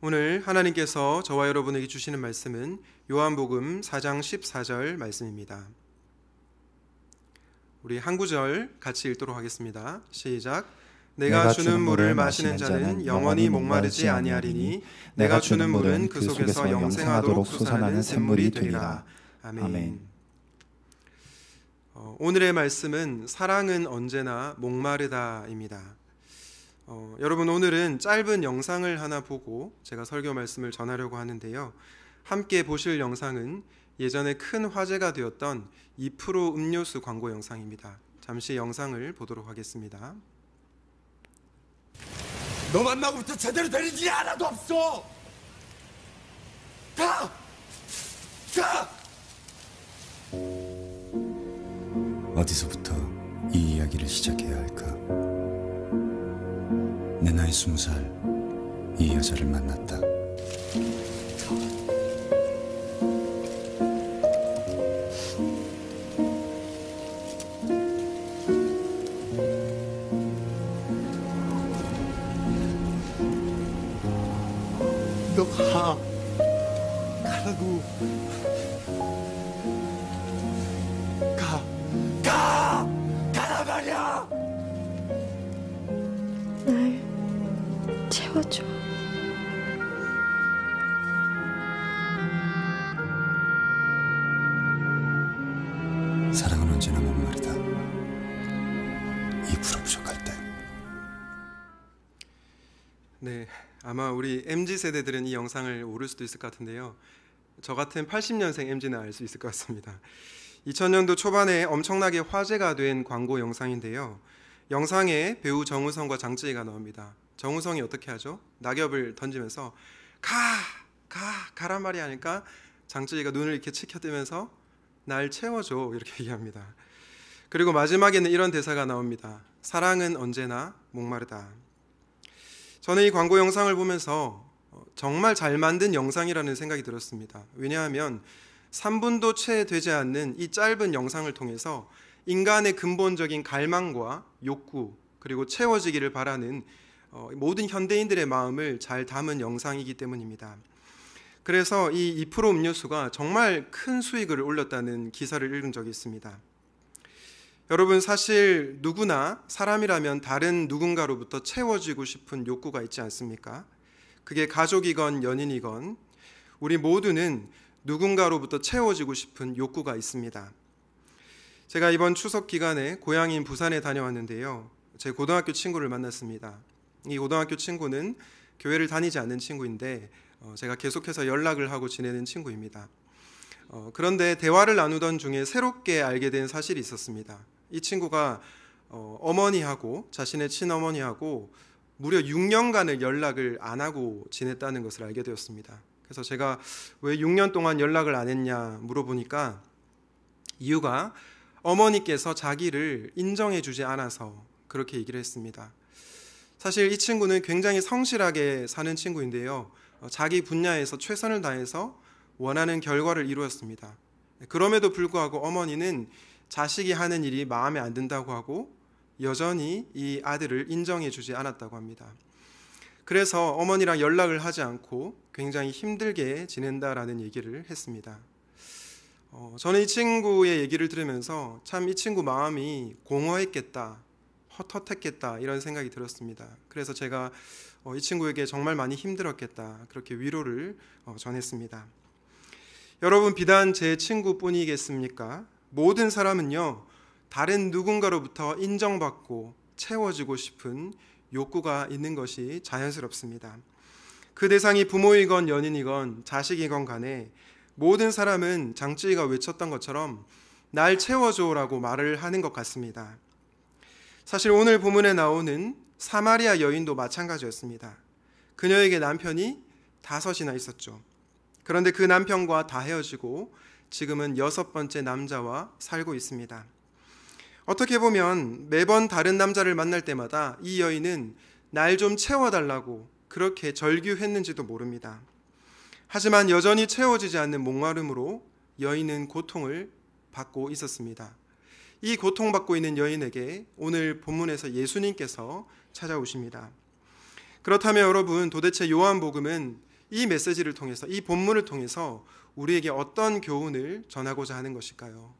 오늘 하나님께서 저와 여러분에게 주시는 말씀은 요한복음 4장 14절 말씀입니다. 우리 한 구절 같이 읽도록 하겠습니다. 시작. 내가 주는 물을 마시는 자는 영원히 목마르지 아니하리니 내가 주는 물은 그 속에서 영생하도록 솟아나는 샘물이 되리라. 아멘. 오늘의 말씀은 사랑은 언제나 목마르다입니다. 여러분, 오늘은 짧은 영상을 하나 보고 제가 설교 말씀을 전하려고 하는데요. 함께 보실 영상은 예전에 큰 화제가 되었던 2% 음료수 광고 영상입니다. 잠시 영상을 보도록 하겠습니다. 너 만나고부터 제대로 된 일이 하나도 없어. 가! 어디서부터 이 이야기를 시작해야 할까? 내 나이 20살 이 여자를 만났다. 너 가라고. 가라 말이야. 날 채워줘. 사랑은 언제나 목마르다. 2% 부족할 때. 네, 아마 우리 MZ세대들은 이 영상을 모를 수도 있을 것 같은데요. 저 같은 80년생 MZ는 알 수 있을 것 같습니다. 2000년도 초반에 엄청나게 화제가 된 광고 영상인데요. 영상에 배우 정우성과 장쯔이가 나옵니다. 정우성이 어떻게 하죠? 낙엽을 던지면서 가란 말이 아닐까? 장쯔이가 눈을 이렇게 치켜뜨면서 날 채워줘 이렇게 얘기합니다. 그리고 마지막에는 이런 대사가 나옵니다. 사랑은 언제나 목마르다. 저는 이 광고 영상을 보면서 정말 잘 만든 영상이라는 생각이 들었습니다. 왜냐하면 3분도 채 되지 않는 이 짧은 영상을 통해서 인간의 근본적인 갈망과 욕구, 그리고 채워지기를 바라는 모든 현대인들의 마음을 잘 담은 영상이기 때문입니다. 그래서 이 2% 음료수가 정말 큰 수익을 올렸다는 기사를 읽은 적이 있습니다. 여러분, 사실 누구나 사람이라면 다른 누군가로부터 채워지고 싶은 욕구가 있지 않습니까? 그게 가족이건 연인이건 우리 모두는 누군가로부터 채워지고 싶은 욕구가 있습니다. 제가 이번 추석 기간에 고향인 부산에 다녀왔는데요. 제 고등학교 친구를 만났습니다. 이 고등학교 친구는 교회를 다니지 않는 친구인데 제가 계속해서 연락을 하고 지내는 친구입니다. 그런데 대화를 나누던 중에 새롭게 알게 된 사실이 있었습니다. 이 친구가 어머니하고 자신의 친어머니하고 무려 6년간을 연락을 안 하고 지냈다는 것을 알게 되었습니다. 그래서 제가 왜 6년 동안 연락을 안 했냐 물어보니까 이유가 어머니께서 자기를 인정해 주지 않아서 그렇게 얘기를 했습니다. 사실 이 친구는 굉장히 성실하게 사는 친구인데요. 자기 분야에서 최선을 다해서 원하는 결과를 이루었습니다. 그럼에도 불구하고 어머니는 자식이 하는 일이 마음에 안 든다고 하고 여전히 이 아들을 인정해 주지 않았다고 합니다. 그래서 어머니랑 연락을 하지 않고 굉장히 힘들게 지낸다라는 얘기를 했습니다. 저는 이 친구의 얘기를 들으면서 참 이 친구 마음이 공허했겠다, 헛헛했겠다 이런 생각이 들었습니다. 그래서 제가 이 친구에게 정말 많이 힘들었겠다 그렇게 위로를 전했습니다. 여러분, 비단 제 친구뿐이겠습니까? 모든 사람은요, 다른 누군가로부터 인정받고 채워지고 싶은 욕구가 있는 것이 자연스럽습니다. 그 대상이 부모이건 연인이건 자식이건 간에 모든 사람은 장쯔이가 외쳤던 것처럼 날 채워줘라고 말을 하는 것 같습니다. 사실 오늘 본문에 나오는 사마리아 여인도 마찬가지였습니다. 그녀에게 남편이 5이나 있었죠. 그런데 그 남편과 다 헤어지고 지금은 6번째 남자와 살고 있습니다. 어떻게 보면 매번 다른 남자를 만날 때마다 이 여인은 날 좀 채워달라고 그렇게 절규했는지도 모릅니다. 하지만 여전히 채워지지 않는 목마름으로 여인은 고통을 받고 있었습니다. 이 고통받고 있는 여인에게 오늘 본문에서 예수님께서 찾아오십니다. 그렇다면 여러분, 도대체 요한복음은 이 메시지를 통해서, 이 본문을 통해서 우리에게 어떤 교훈을 전하고자 하는 것일까요?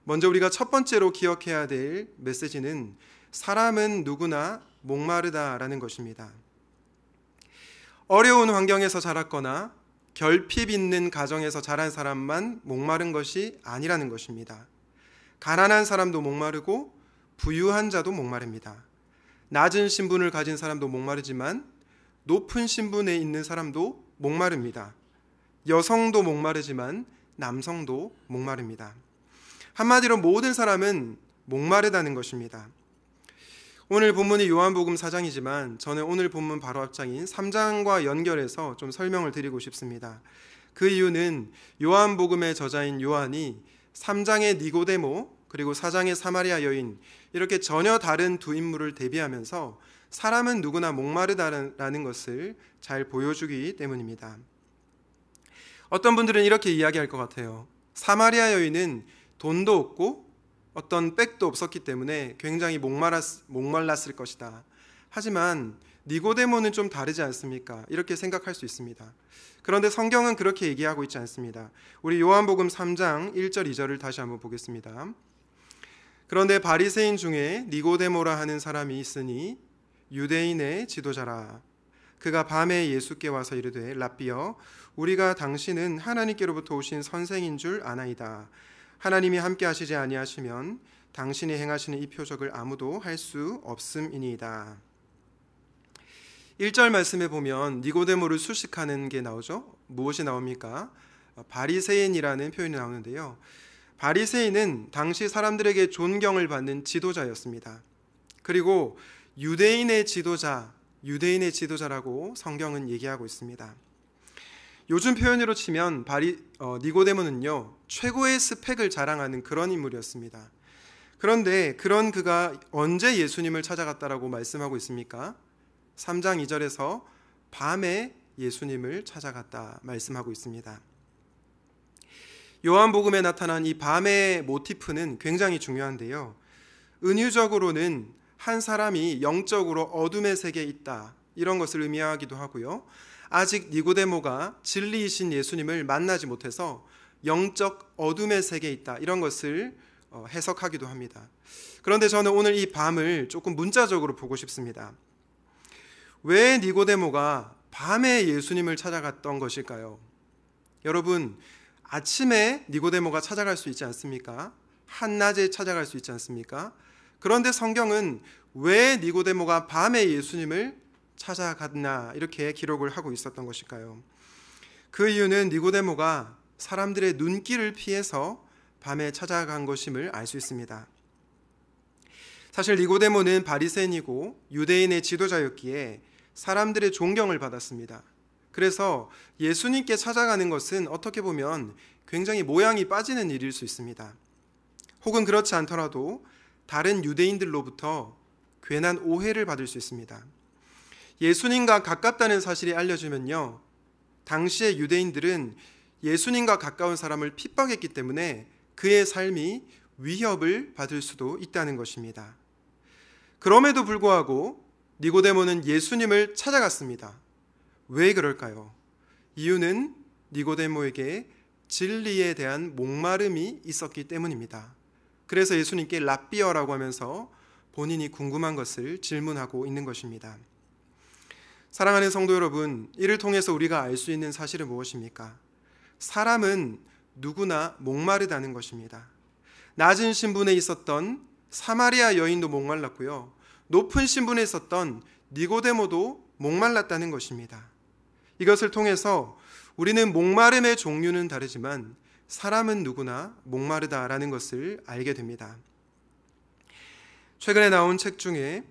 먼저 우리가 첫 번째로 기억해야 될 메시지는 사람은 누구나 목마르다라는 것입니다. 어려운 환경에서 자랐거나 결핍 있는 가정에서 자란 사람만 목마른 것이 아니라는 것입니다. 가난한 사람도 목마르고 부유한 자도 목마릅니다. 낮은 신분을 가진 사람도 목마르지만 높은 신분에 있는 사람도 목마릅니다. 여성도 목마르지만 남성도 목마릅니다. 한마디로 모든 사람은 목마르다는 것입니다. 오늘 본문이 요한복음 4장이지만 저는 오늘 본문 바로 앞장인 3장과 연결해서 좀 설명을 드리고 싶습니다. 그 이유는 요한복음의 저자인 요한이 3장의 니고데모 그리고 4장의 사마리아 여인, 이렇게 전혀 다른 두 인물을 대비하면서 사람은 누구나 목마르다라는 것을 잘 보여주기 때문입니다. 어떤 분들은 이렇게 이야기할 것 같아요. 사마리아 여인은 돈도 없고 어떤 백도 없었기 때문에 굉장히 목말랐을 것이다. 하지만 니고데모는 좀 다르지 않습니까? 이렇게 생각할 수 있습니다. 그런데 성경은 그렇게 얘기하고 있지 않습니다. 우리 요한복음 3장 1절 2절을 다시 한번 보겠습니다. 그런데 바리새인 중에 니고데모라 하는 사람이 있으니 유대인의 지도자라. 그가 밤에 예수께 와서 이르되 랍비여, 우리가 당신은 하나님께로부터 오신 선생인 줄 아나이다. 하나님이 함께 하시지 아니하시면 당신이 행하시는 이 표적을 아무도 할 수 없음이니이다. 1절 말씀에 보면 니고데모를 수식하는 게 나오죠. 무엇이 나옵니까? 바리새인이라는 표현이 나오는데요. 바리새인은 당시 사람들에게 존경을 받는 지도자였습니다. 그리고 유대인의 지도자라고 성경은 얘기하고 있습니다. 요즘 표현으로 치면 니고데모는요, 최고의 스펙을 자랑하는 그런 인물이었습니다. 그런데 그런 그가 언제 예수님을 찾아갔다라고 말씀하고 있습니까? 3장 2절에서 밤에 예수님을 찾아갔다 말씀하고 있습니다. 요한복음에 나타난 이 밤의 모티프는 굉장히 중요한데요. 은유적으로는 한 사람이 영적으로 어둠의 세계에 있다, 이런 것을 의미하기도 하고요. 아직 니고데모가 진리이신 예수님을 만나지 못해서 영적 어둠의 세계에 있다, 이런 것을 해석하기도 합니다. 그런데 저는 오늘 이 밤을 조금 문자적으로 보고 싶습니다. 왜 니고데모가 밤에 예수님을 찾아갔던 것일까요? 여러분, 아침에 니고데모가 찾아갈 수 있지 않습니까? 한낮에 찾아갈 수 있지 않습니까? 그런데 성경은 왜 니고데모가 밤에 예수님을 찾아갔나 이렇게 기록을 하고 있었던 것일까요? 그 이유는 니고데모가 사람들의 눈길을 피해서 밤에 찾아간 것임을 알 수 있습니다. 사실 니고데모는 바리새인이고 유대인의 지도자였기에 사람들의 존경을 받았습니다. 그래서 예수님께 찾아가는 것은 어떻게 보면 굉장히 모양이 빠지는 일일 수 있습니다. 혹은 그렇지 않더라도 다른 유대인들로부터 괜한 오해를 받을 수 있습니다. 예수님과 가깝다는 사실이 알려지면요, 당시의 유대인들은 예수님과 가까운 사람을 핍박했기 때문에 그의 삶이 위협을 받을 수도 있다는 것입니다. 그럼에도 불구하고 니고데모는 예수님을 찾아갔습니다. 왜 그럴까요? 이유는 니고데모에게 진리에 대한 목마름이 있었기 때문입니다. 그래서 예수님께 랍비어라고 하면서 본인이 궁금한 것을 질문하고 있는 것입니다. 사랑하는 성도 여러분, 이를 통해서 우리가 알 수 있는 사실은 무엇입니까? 사람은 누구나 목마르다는 것입니다. 낮은 신분에 있었던 사마리아 여인도 목말랐고요, 높은 신분에 있었던 니고데모도 목말랐다는 것입니다. 이것을 통해서 우리는 목마름의 종류는 다르지만 사람은 누구나 목마르다라는 것을 알게 됩니다. 최근에 나온 책 중에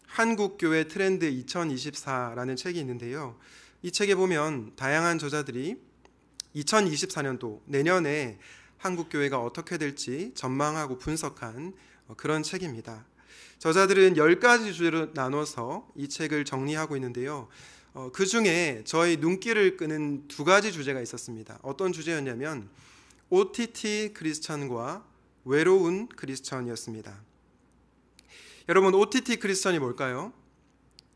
한국교회 트렌드 2024라는 책이 있는데요. 이 책에 보면 다양한 저자들이 2024년도 내년에 한국교회가 어떻게 될지 전망하고 분석한 그런 책입니다. 저자들은 10가지 주제로 나눠서 이 책을 정리하고 있는데요. 그 중에 저의 눈길을 끄는 2가지 주제가 있었습니다. 어떤 주제였냐면 OTT 크리스천과 외로운 크리스천이었습니다. 여러분, OTT 크리스천이 뭘까요?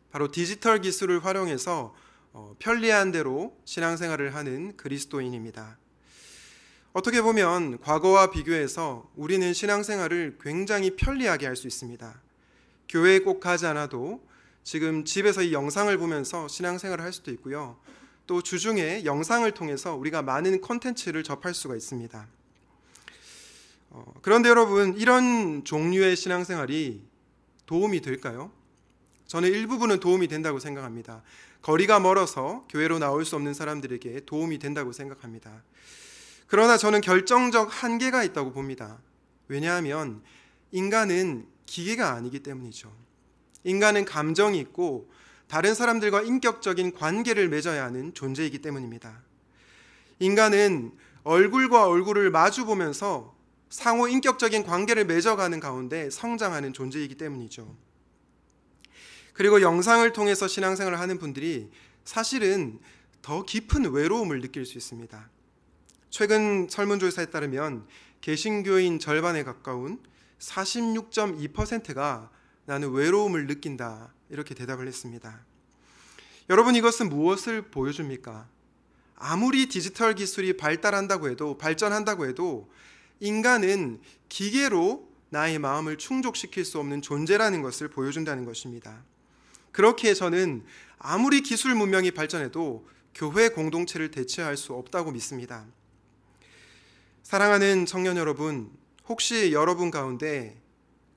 바로 디지털 기술을 활용해서 편리한 대로 신앙생활을 하는 그리스도인입니다. 어떻게 보면 과거와 비교해서 우리는 신앙생활을 굉장히 편리하게 할 수 있습니다. 교회에 꼭 가지 않아도 지금 집에서 이 영상을 보면서 신앙생활을 할 수도 있고요. 또 주중에 영상을 통해서 우리가 많은 콘텐츠를 접할 수가 있습니다. 그런데 여러분, 이런 종류의 신앙생활이 도움이 될까요? 저는 일부분은 도움이 된다고 생각합니다. 거리가 멀어서 교회로 나올 수 없는 사람들에게 도움이 된다고 생각합니다. 그러나 저는 결정적 한계가 있다고 봅니다. 왜냐하면 인간은 기계가 아니기 때문이죠. 인간은 감정이 있고 다른 사람들과 인격적인 관계를 맺어야 하는 존재이기 때문입니다. 인간은 얼굴과 얼굴을 마주 보면서 상호 인격적인 관계를 맺어가는 가운데 성장하는 존재이기 때문이죠. 그리고 영상을 통해서 신앙생활을 하는 분들이 사실은 더 깊은 외로움을 느낄 수 있습니다. 최근 설문조사에 따르면 개신교인 절반에 가까운 46.2%가 나는 외로움을 느낀다, 이렇게 대답을 했습니다. 여러분, 이것은 무엇을 보여줍니까? 아무리 디지털 기술이 발전한다고 해도 인간은 기계로 나의 마음을 충족시킬 수 없는 존재라는 것을 보여준다는 것입니다. 그렇기에 저는 아무리 기술 문명이 발전해도 교회 공동체를 대체할 수 없다고 믿습니다. 사랑하는 청년 여러분, 혹시 여러분 가운데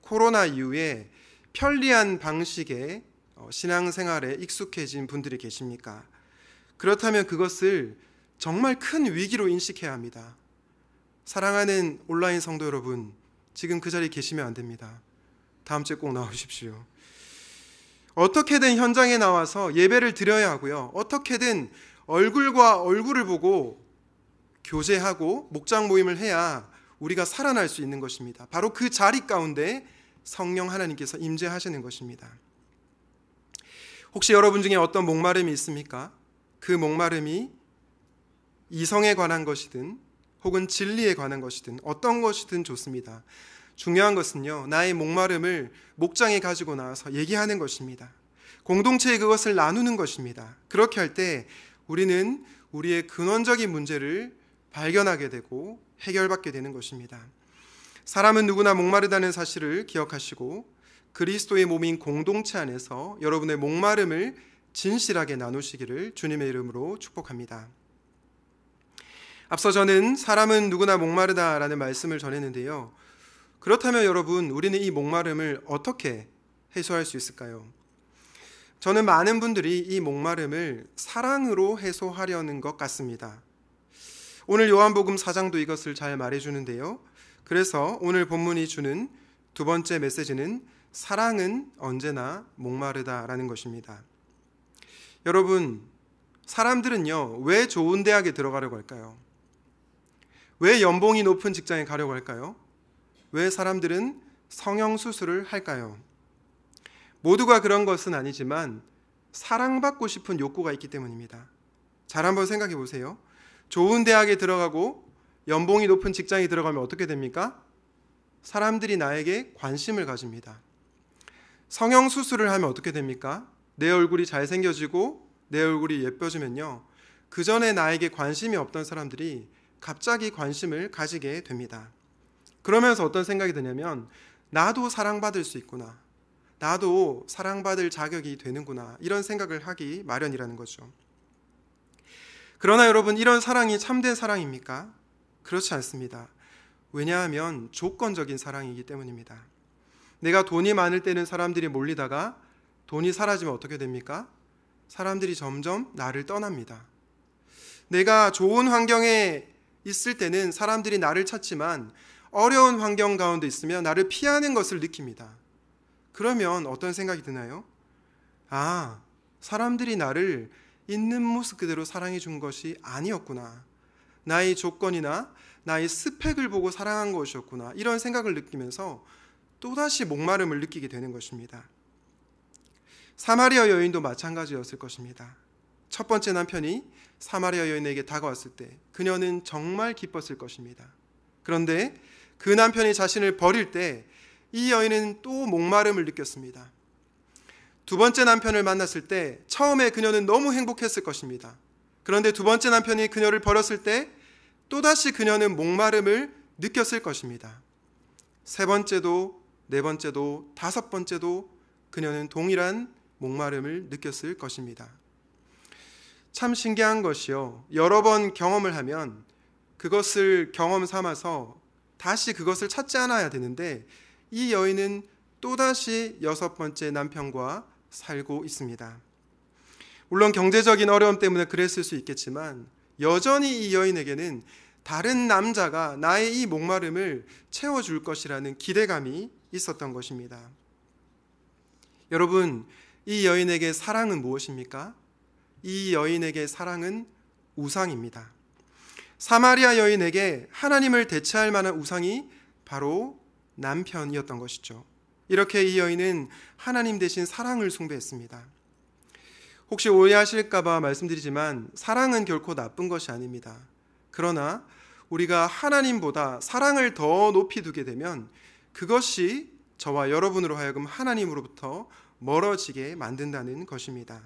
코로나 이후에 편리한 방식의 신앙생활에 익숙해진 분들이 계십니까? 그렇다면 그것을 정말 큰 위기로 인식해야 합니다. 사랑하는 온라인 성도 여러분, 지금 그 자리에 계시면 안 됩니다. 다음 주에 꼭 나오십시오. 어떻게든 현장에 나와서 예배를 드려야 하고요. 어떻게든 얼굴과 얼굴을 보고 교제하고 목장 모임을 해야 우리가 살아날 수 있는 것입니다. 바로 그 자리 가운데 성령 하나님께서 임재하시는 것입니다. 혹시 여러분 중에 어떤 목마름이 있습니까? 그 목마름이 이성에 관한 것이든 혹은 진리에 관한 것이든 어떤 것이든 좋습니다. 중요한 것은요, 나의 목마름을 목장에 가지고 나와서 얘기하는 것입니다. 공동체에 그것을 나누는 것입니다. 그렇게 할 때 우리는 우리의 근원적인 문제를 발견하게 되고 해결받게 되는 것입니다. 사람은 누구나 목마르다는 사실을 기억하시고 그리스도의 몸인 공동체 안에서 여러분의 목마름을 진실하게 나누시기를 주님의 이름으로 축복합니다. 앞서 저는 사람은 누구나 목마르다라는 말씀을 전했는데요. 그렇다면 여러분, 우리는 이 목마름을 어떻게 해소할 수 있을까요? 저는 많은 분들이 이 목마름을 사랑으로 해소하려는 것 같습니다. 오늘 요한복음 4장도 이것을 잘 말해주는데요. 그래서 오늘 본문이 주는 두 번째 메시지는 사랑은 언제나 목마르다라는 것입니다. 여러분, 사람들은요, 왜 좋은 대학에 들어가려고 할까요? 왜 연봉이 높은 직장에 가려고 할까요? 왜 사람들은 성형수술을 할까요? 모두가 그런 것은 아니지만 사랑받고 싶은 욕구가 있기 때문입니다. 잘 한번 생각해 보세요. 좋은 대학에 들어가고 연봉이 높은 직장에 들어가면 어떻게 됩니까? 사람들이 나에게 관심을 가집니다. 성형수술을 하면 어떻게 됩니까? 내 얼굴이 잘생겨지고 내 얼굴이 예뻐지면요, 그 전에 나에게 관심이 없던 사람들이 갑자기 관심을 가지게 됩니다. 그러면서 어떤 생각이 드냐면, 나도 사랑받을 수 있구나, 나도 사랑받을 자격이 되는구나, 이런 생각을 하기 마련이라는 거죠. 그러나 여러분, 이런 사랑이 참된 사랑입니까? 그렇지 않습니다. 왜냐하면 조건적인 사랑이기 때문입니다. 내가 돈이 많을 때는 사람들이 몰리다가 돈이 사라지면 어떻게 됩니까? 사람들이 점점 나를 떠납니다. 내가 좋은 환경에 있을 때는 사람들이 나를 찾지만 어려운 환경 가운데 있으면 나를 피하는 것을 느낍니다. 그러면 어떤 생각이 드나요? 아, 사람들이 나를 있는 모습 그대로 사랑해 준 것이 아니었구나, 나의 조건이나 나의 스펙을 보고 사랑한 것이었구나, 이런 생각을 느끼면서 또다시 목마름을 느끼게 되는 것입니다. 사마리아 여인도 마찬가지였을 것입니다. 첫 번째 남편이 사마리아 여인에게 다가왔을 때 그녀는 정말 기뻤을 것입니다. 그런데 그 남편이 자신을 버릴 때 이 여인은 또 목마름을 느꼈습니다. 두 번째 남편을 만났을 때 처음에 그녀는 너무 행복했을 것입니다. 그런데 두 번째 남편이 그녀를 버렸을 때 또다시 그녀는 목마름을 느꼈을 것입니다. 세 번째도, 네 번째도, 다섯 번째도 그녀는 동일한 목마름을 느꼈을 것입니다. 참 신기한 것이요. 여러 번 경험을 하면 그것을 경험 삼아서 다시 그것을 찾지 않아야 되는데 이 여인은 또다시 여섯 번째 남편과 살고 있습니다. 물론 경제적인 어려움 때문에 그랬을 수 있겠지만 여전히 이 여인에게는 다른 남자가 나의 이 목마름을 채워줄 것이라는 기대감이 있었던 것입니다. 여러분, 이 여인에게 사랑은 무엇입니까? 이 여인에게 사랑은 우상입니다. 사마리아 여인에게 하나님을 대체할 만한 우상이 바로 남편이었던 것이죠. 이렇게 이 여인은 하나님 대신 사랑을 숭배했습니다. 혹시 오해하실까 봐 말씀드리지만 사랑은 결코 나쁜 것이 아닙니다. 그러나 우리가 하나님보다 사랑을 더 높이 두게 되면 그것이 저와 여러분으로 하여금 하나님으로부터 멀어지게 만든다는 것입니다.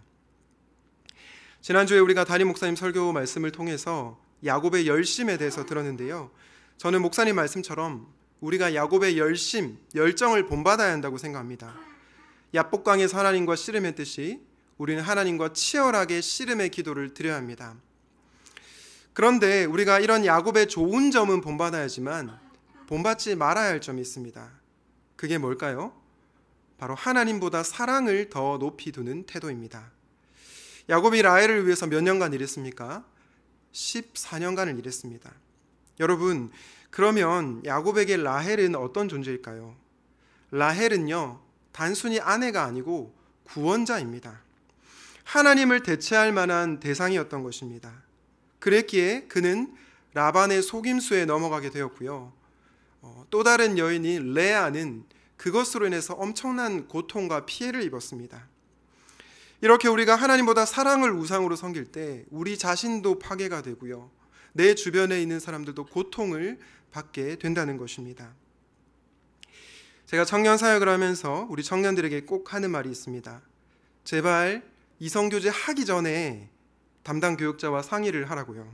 지난주에 우리가 담임 목사님 설교 말씀을 통해서 야곱의 열심에 대해서 들었는데요. 저는 목사님 말씀처럼 우리가 야곱의 열정을 본받아야 한다고 생각합니다. 야복강에서 하나님과 씨름했듯이 우리는 하나님과 치열하게 씨름의 기도를 드려야 합니다. 그런데 우리가 이런 야곱의 좋은 점은 본받아야지만 본받지 말아야 할 점이 있습니다. 그게 뭘까요? 바로 하나님보다 사랑을 더 높이 두는 태도입니다. 야곱이 라헬을 위해서 몇 년간 일했습니까? 14년간을 일했습니다. 여러분, 그러면 야곱에게 라헬은 어떤 존재일까요? 라헬은요, 단순히 아내가 아니고 구원자입니다. 하나님을 대체할 만한 대상이었던 것입니다. 그랬기에 그는 라반의 속임수에 넘어가게 되었고요. 또 다른 여인이 레아는 그것으로 인해서 엄청난 고통과 피해를 입었습니다. 이렇게 우리가 하나님보다 사랑을 우상으로 섬길 때 우리 자신도 파괴가 되고요. 내 주변에 있는 사람들도 고통을 받게 된다는 것입니다. 제가 청년 사역을 하면서 우리 청년들에게 꼭 하는 말이 있습니다. 제발 이성교제 하기 전에 담당 교육자와 상의를 하라고요.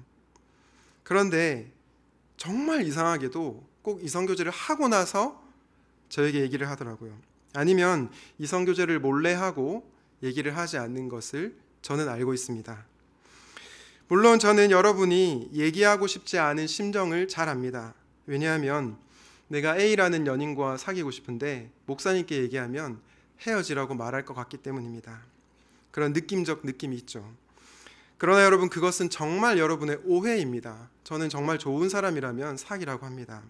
그런데 정말 이상하게도 꼭 이성교제를 하고 나서 저에게 얘기를 하더라고요. 아니면 이성교제를 몰래 하고 얘기를 하지 않는 것을 저는 알고 있습니다. 물론 저는 여러분이 얘기하고 싶지 않은 심정을 잘 압니다. 왜냐하면 내가 A라는 연인과 사귀고 싶은데 목사님께 얘기하면 헤어지라고 말할 것 같기 때문입니다. 그런 느낌적 느낌이 있죠. 그러나 여러분, 그것은 정말 여러분의 오해입니다. 저는 정말 좋은 사람이라면 사귀라고 합니다.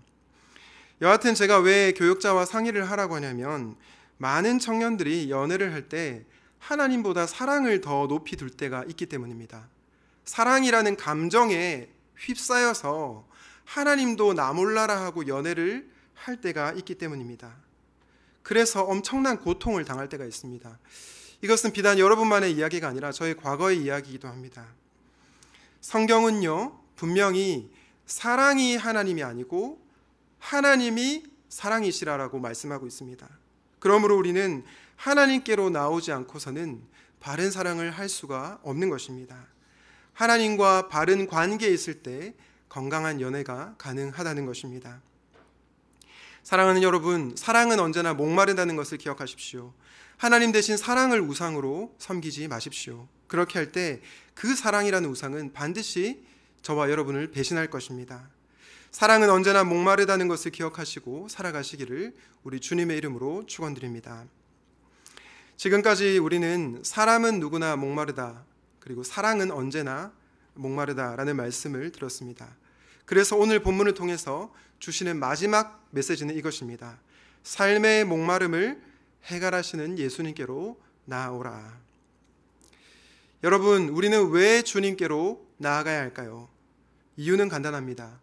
여하튼 제가 왜 교육자와 상의를 하라고 하냐면 많은 청년들이 연애를 할 때 하나님보다 사랑을 더 높이 둘 때가 있기 때문입니다. 사랑이라는 감정에 휩싸여서 하나님도 나 몰라라 하고 연애를 할 때가 있기 때문입니다. 그래서 엄청난 고통을 당할 때가 있습니다. 이것은 비단 여러분만의 이야기가 아니라 저의 과거의 이야기이기도 합니다. 성경은요, 분명히 사랑이 하나님이 아니고 하나님이 사랑이시라라고 말씀하고 있습니다. 그러므로 우리는 하나님께로 나오지 않고서는 바른 사랑을 할 수가 없는 것입니다. 하나님과 바른 관계에 있을 때 건강한 연애가 가능하다는 것입니다. 사랑하는 여러분, 사랑은 언제나 목마르다는 것을 기억하십시오. 하나님 대신 사랑을 우상으로 섬기지 마십시오. 그렇게 할 때 그 사랑이라는 우상은 반드시 저와 여러분을 배신할 것입니다. 사랑은 언제나 목마르다는 것을 기억하시고 살아가시기를 우리 주님의 이름으로 축원드립니다. 지금까지 우리는 사람은 누구나 목마르다, 그리고 사랑은 언제나 목마르다라는 말씀을 들었습니다. 그래서 오늘 본문을 통해서 주시는 마지막 메시지는 이것입니다. 삶의 목마름을 해결하시는 예수님께로 나아오라. 여러분, 우리는 왜 주님께로 나아가야 할까요? 이유는 간단합니다.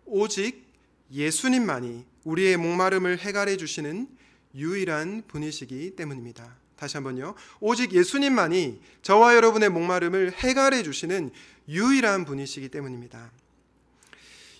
오직 예수님만이 우리의 목마름을 해결해 주시는 유일한 분이시기 때문입니다. 다시 한번요. 오직 예수님만이 저와 여러분의 목마름을 해결해 주시는 유일한 분이시기 때문입니다.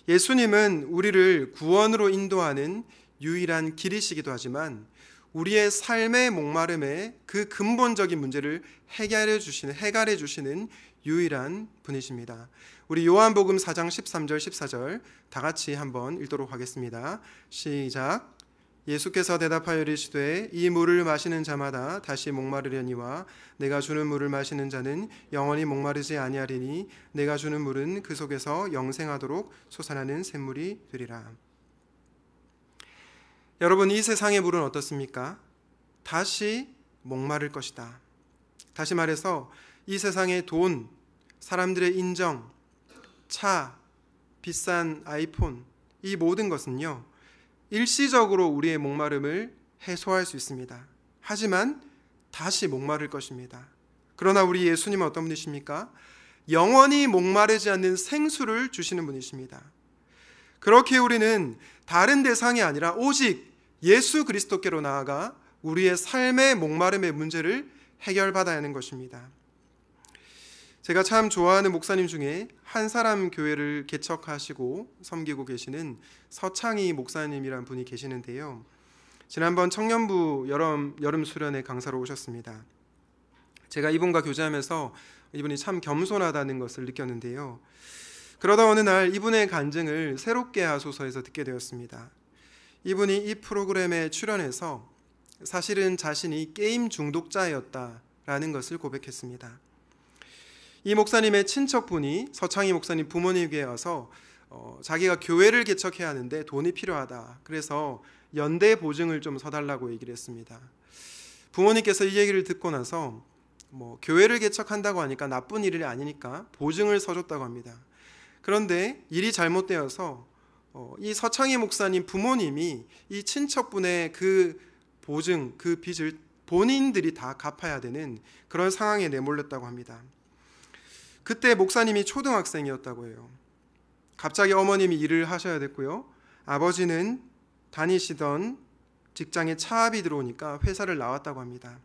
예수님은 우리를 구원으로 인도하는 유일한 길이시기도 하지만 우리의 삶의 목마름의 그 근본적인 문제를 해결해 주시는 유일한 분이십니다. 우리 요한복음 4장 13절 14절 다 같이 한번 읽도록 하겠습니다. 시작. 예수께서 대답하여 이르시되 이 물을 마시는 자마다 다시 목마르려니와 내가 주는 물을 마시는 자는 영원히 목마르지 아니하리니 내가 주는 물은 그 속에서 영생하도록 솟아나는 샘물이 되리라. 여러분, 이 세상의 물은 어떻습니까? 다시 목마를 것이다. 다시 말해서 이 세상의 돈, 사람들의 인정, 차, 비싼 아이폰, 이 모든 것은요, 일시적으로 우리의 목마름을 해소할 수 있습니다. 하지만 다시 목마를 것입니다. 그러나 우리 예수님은 어떤 분이십니까? 영원히 목마르지 않는 생수를 주시는 분이십니다. 그렇게 우리는 다른 대상이 아니라 오직 예수 그리스도께로 나아가 우리의 삶의 목마름의 문제를 해결받아야 하는 것입니다. 제가 참 좋아하는 목사님 중에 한 사람 교회를 개척하시고 섬기고 계시는 서창희 목사님이란 분이 계시는데요. 지난번 청년부 여름 수련회 강사로 오셨습니다. 제가 이분과 교제하면서 이분이 참 겸손하다는 것을 느꼈는데요. 그러다 어느 날 이분의 간증을 새롭게 하소서에서 듣게 되었습니다. 이분이 이 프로그램에 출연해서 사실은 자신이 게임 중독자였다라는 것을 고백했습니다. 이 목사님의 친척분이 서창희 목사님 부모님에게 와서 자기가 교회를 개척해야 하는데 돈이 필요하다. 그래서 연대 보증을 좀 서달라고 얘기를 했습니다. 부모님께서 이 얘기를 듣고 나서 교회를 개척한다고 하니까 나쁜 일이 아니니까 보증을 서줬다고 합니다. 그런데 일이 잘못되어서 이 서창희 목사님 부모님이 이 친척분의 그 보증, 그 빚을 본인들이 다 갚아야 되는 그런 상황에 내몰렸다고 합니다. 그때 목사님이 초등학생이었다고 해요. 갑자기 어머님이 일을 하셔야 됐고요. 아버지는 다니시던 직장에 차압이 들어오니까 회사를 나왔다고 합니다.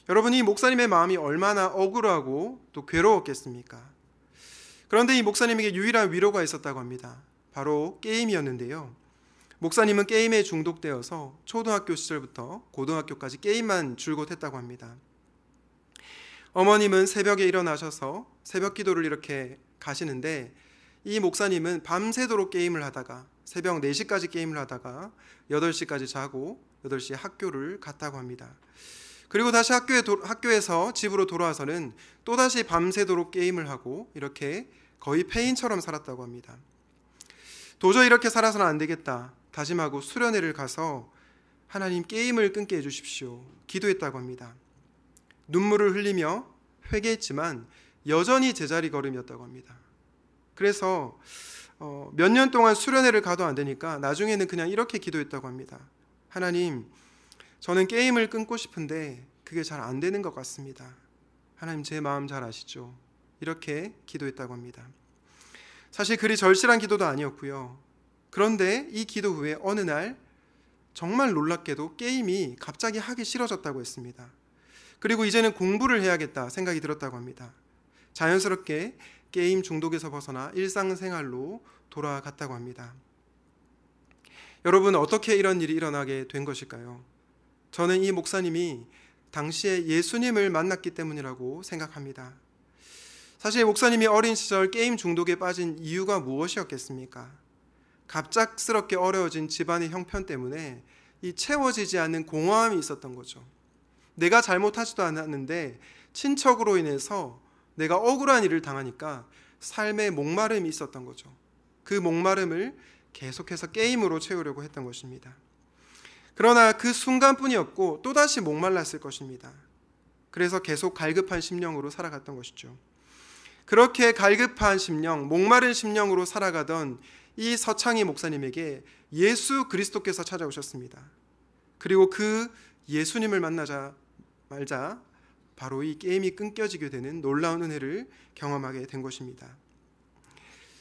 여러분, 이 목사님의 마음이 얼마나 억울하고 또 괴로웠겠습니까? 그런데 이 목사님에게 유일한 위로가 있었다고 합니다. 바로 게임이었는데요. 목사님은 게임에 중독되어서 초등학교 시절부터 고등학교까지 게임만 줄곧 했다고 합니다. 어머님은 새벽에 일어나셔서 새벽 기도를 이렇게 가시는데 이 목사님은 밤새도록 게임을 하다가 새벽 4시까지 게임을 하다가 8시까지 자고 8시에 학교를 갔다고 합니다. 그리고 다시 학교에서 집으로 돌아와서는 또다시 밤새도록 게임을 하고 이렇게 거의 폐인처럼 살았다고 합니다. 도저히 이렇게 살아서는 안 되겠다 다짐하고 수련회를 가서 하나님 게임을 끊게 해주십시오 기도했다고 합니다. 눈물을 흘리며 회개했지만 여전히 제자리 걸음이었다고 합니다. 그래서 몇 년 동안 수련회를 가도 안 되니까 나중에는 그냥 이렇게 기도했다고 합니다. 하나님, 저는 게임을 끊고 싶은데 그게 잘 안 되는 것 같습니다. 하나님, 제 마음 잘 아시죠? 이렇게 기도했다고 합니다. 사실 그리 절실한 기도도 아니었고요. 그런데 이 기도 후에 어느 날 정말 놀랍게도 게임이 갑자기 하기 싫어졌다고 했습니다. 그리고 이제는 공부를 해야겠다 생각이 들었다고 합니다. 자연스럽게 게임 중독에서 벗어나 일상생활로 돌아갔다고 합니다. 여러분, 어떻게 이런 일이 일어나게 된 것일까요? 저는 이 목사님이 당시에 예수님을 만났기 때문이라고 생각합니다. 사실 목사님이 어린 시절 게임 중독에 빠진 이유가 무엇이었겠습니까? 갑작스럽게 어려워진 집안의 형편 때문에 이 채워지지 않는 공허함이 있었던 거죠. 내가 잘못하지도 않았는데 친척으로 인해서 내가 억울한 일을 당하니까 삶의 목마름이 있었던 거죠. 그 목마름을 계속해서 게임으로 채우려고 했던 것입니다. 그러나 그 순간뿐이었고 또다시 목말랐을 것입니다. 그래서 계속 갈급한 심령으로 살아갔던 것이죠. 그렇게 갈급한 심령, 목마른 심령으로 살아가던 이 서창희 목사님에게 예수 그리스도께서 찾아오셨습니다. 그리고 그 예수님을 만나자 말자 바로 이 게임이 끊겨지게 되는 놀라운 은혜를 경험하게 된 것입니다.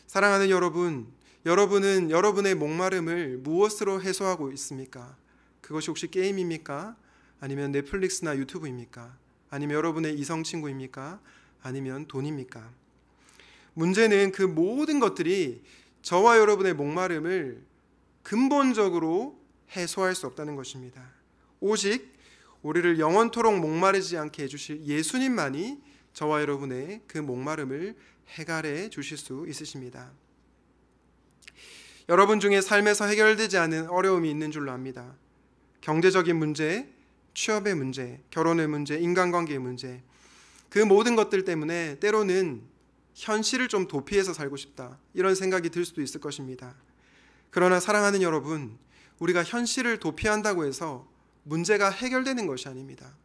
사랑하는 여러분, 여러분은 여러분의 목마름을 무엇으로 해소하고 있습니까? 그것이 혹시 게임입니까? 아니면 넷플릭스나 유튜브입니까? 아니면 여러분의 이성 친구입니까? 아니면 돈입니까? 문제는 그 모든 것들이 저와 여러분의 목마름을 근본적으로 해소할 수 없다는 것입니다. 오직 우리를 영원토록 목마르지 않게 해주실 예수님만이 저와 여러분의 그 목마름을 해결해 주실 수 있으십니다. 여러분 중에 삶에서 해결되지 않은 어려움이 있는 줄로 압니다. 경제적인 문제, 취업의 문제, 결혼의 문제, 인간관계의 문제, 그 모든 것들 때문에 때로는 현실을 좀 도피해서 살고 싶다, 이런 생각이 들 수도 있을 것입니다. 그러나 사랑하는 여러분, 우리가 현실을 도피한다고 해서 문제가 해결되는 것이 아닙니다.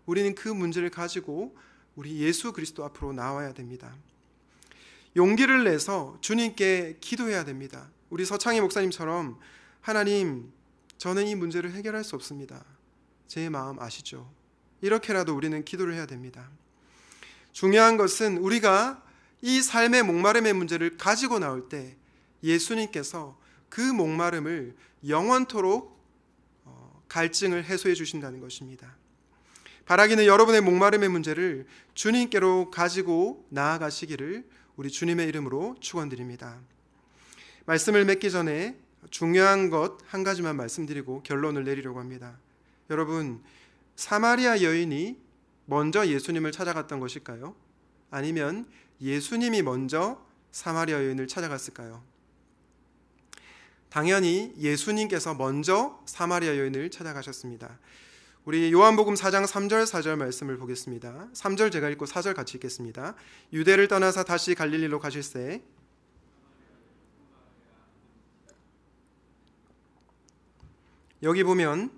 우리는 그 문제를 가지고 우리 예수 그리스도 앞으로 나와야 됩니다. 용기를 내서 주님께 기도해야 됩니다. 우리 서창희 목사님처럼 하나님, 저는 이 문제를 해결할 수 없습니다. 제 마음 아시죠? 이렇게라도 우리는 기도를 해야 됩니다. 중요한 것은 우리가 이 삶의 목마름의 문제를 가지고 나올 때 예수님께서 그 목마름을 영원토록 갈증을 해소해 주신다는 것입니다. 바라기는 여러분의 목마름의 문제를 주님께로 가지고 나아가시기를 우리 주님의 이름으로 축원드립니다. 말씀을 맺기 전에 중요한 것 한 가지만 말씀드리고 결론을 내리려고 합니다. 여러분, 사마리아 여인이 먼저 예수님을 찾아갔던 것일까요? 아니면 예수님이 먼저 사마리아 여인을 찾아갔을까요? 당연히 예수님께서 먼저 사마리아 여인을 찾아가셨습니다. 우리 요한복음 4장 3절 4절 말씀을 보겠습니다. 3절 제가 읽고 4절 같이 읽겠습니다. 유대를 떠나서 다시 갈릴리로 가실새 여기 보면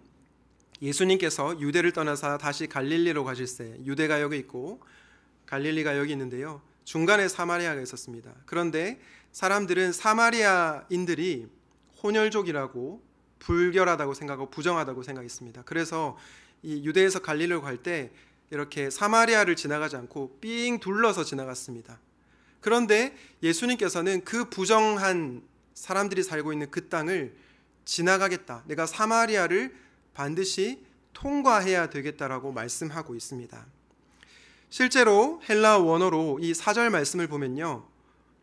예수님께서 유대를 떠나서 다시 갈릴리로 가실새, 유대가 여기 있고 갈릴리가 여기 있는데요, 중간에 사마리아가 있었습니다. 그런데 사람들은 사마리아인들이 혼혈족이라고 불결하다고 생각하고 부정하다고 생각했습니다. 그래서 이 유대에서 갈릴리로 갈 때 이렇게 사마리아를 지나가지 않고 삥 둘러서 지나갔습니다. 그런데 예수님께서는 그 부정한 사람들이 살고 있는 그 땅을 지나가겠다, 내가 사마리아를 반드시 통과해야 되겠다라고 말씀하고 있습니다. 실제로 헬라 원어로 이 4절 말씀을 보면요,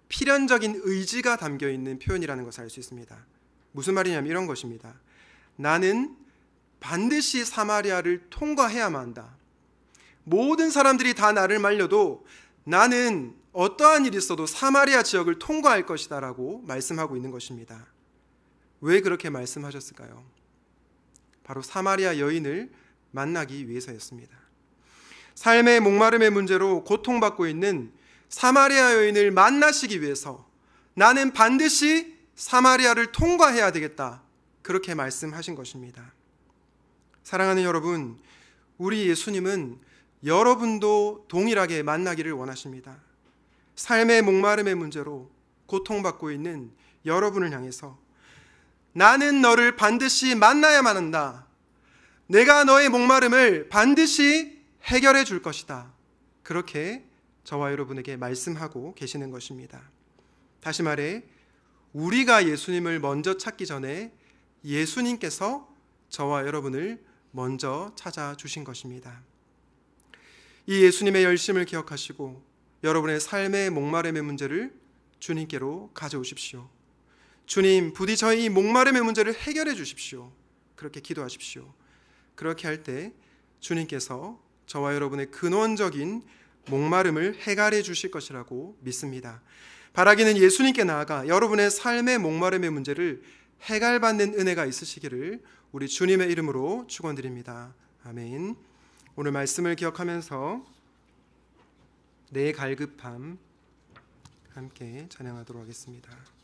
필연적인 의지가 담겨 있는 표현이라는 것을 알 수 있습니다. 무슨 말이냐면 이런 것입니다. 나는 반드시 사마리아를 통과해야만 한다. 모든 사람들이 다 나를 말려도 나는 어떠한 일이 있어도 사마리아 지역을 통과할 것이다 라고 말씀하고 있는 것입니다. 왜 그렇게 말씀하셨을까요? 바로 사마리아 여인을 만나기 위해서였습니다. 삶의 목마름의 문제로 고통받고 있는 사마리아 여인을 만나시기 위해서 나는 반드시 사마리아를 통과해야 되겠다, 그렇게 말씀하신 것입니다. 사랑하는 여러분, 우리 예수님은 여러분도 동일하게 만나기를 원하십니다. 삶의 목마름의 문제로 고통받고 있는 여러분을 향해서 나는 너를 반드시 만나야만 한다, 내가 너의 목마름을 반드시 해결해 줄 것이다, 그렇게 저와 여러분에게 말씀하고 계시는 것입니다. 다시 말해, 우리가 예수님을 먼저 찾기 전에 예수님께서 저와 여러분을 먼저 찾아주신 것입니다. 이 예수님의 열심을 기억하시고 여러분의 삶의 목마름의 문제를 주님께로 가져오십시오. 주님, 부디 저희 이 목마름의 문제를 해결해 주십시오. 그렇게 기도하십시오. 그렇게 할 때 주님께서 저와 여러분의 근원적인 목마름을 해결해 주실 것이라고 믿습니다. 바라기는 예수님께 나아가 여러분의 삶의 목마름의 문제를 해결받는 은혜가 있으시기를 우리 주님의 이름으로 축원드립니다. 아멘. 오늘 말씀을 기억하면서 내 갈급함 함께 찬양하도록 하겠습니다.